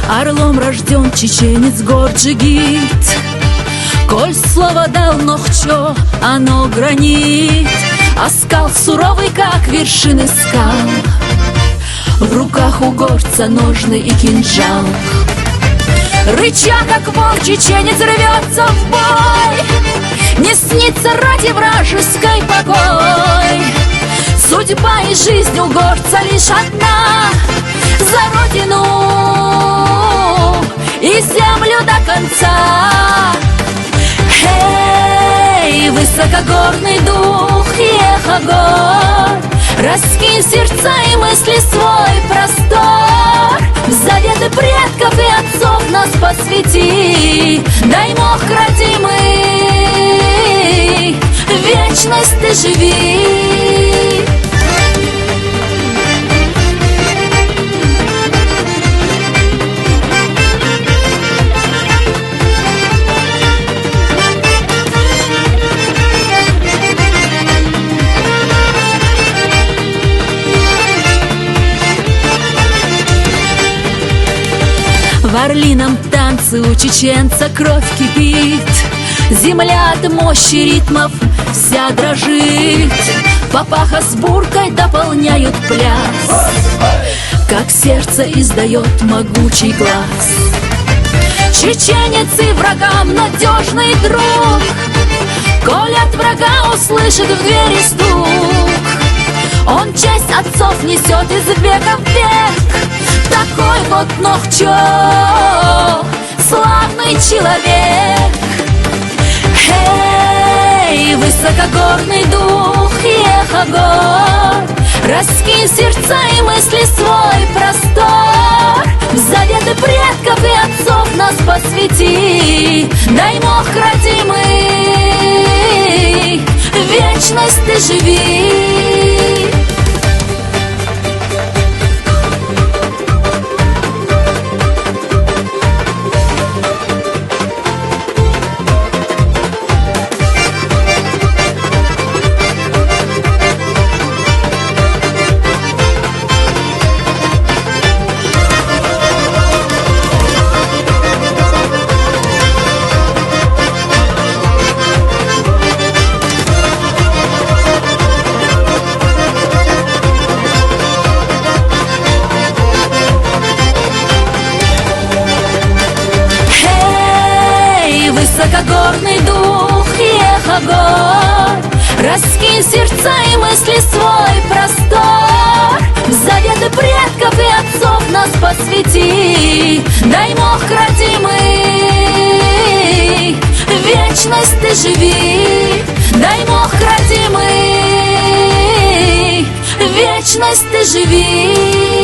Орлом рожден чеченец гор Джигит. Коль слово дал, но хчо, оно гранит. А скал суровый, как вершины скал. В руках у горца ножны и кинжал. Рыча, как волк, чеченец рвется в бой. Не снится ради вражеской покой. Судьба и жизнь у горца лишь одна. За родину и землю до конца. Эй, высокогорный дух, эхо гор, раскинь сердца и мысли свой простор. В заветы предков и отцов нас посвяти. Дай мох родимый, вечность ты живи. В орлином танце у чеченца кровь кипит. Земля от мощи ритмов вся дрожит. Папаха с буркой дополняют пляс, как сердце издает могучий глаз. Чеченец и врагам надежный друг. Коль от врага услышит в двери стук, он честь отцов несет из века в век. Такой вот Нохчо, славный человек. Эй, высокогорный дух, эхо гор, раскинь сердца и мысли свой простор. В заветы предков и отцов нас посвяти. Дай мох родимый, вечность ты живи. Высокогорный дух, эхо гор, раскинь сердца и мысли свой простор. В заветы предков и отцов нас посвяти. Дай мох родимый, вечность ты живи. Дай мох родимый, вечность ты живи.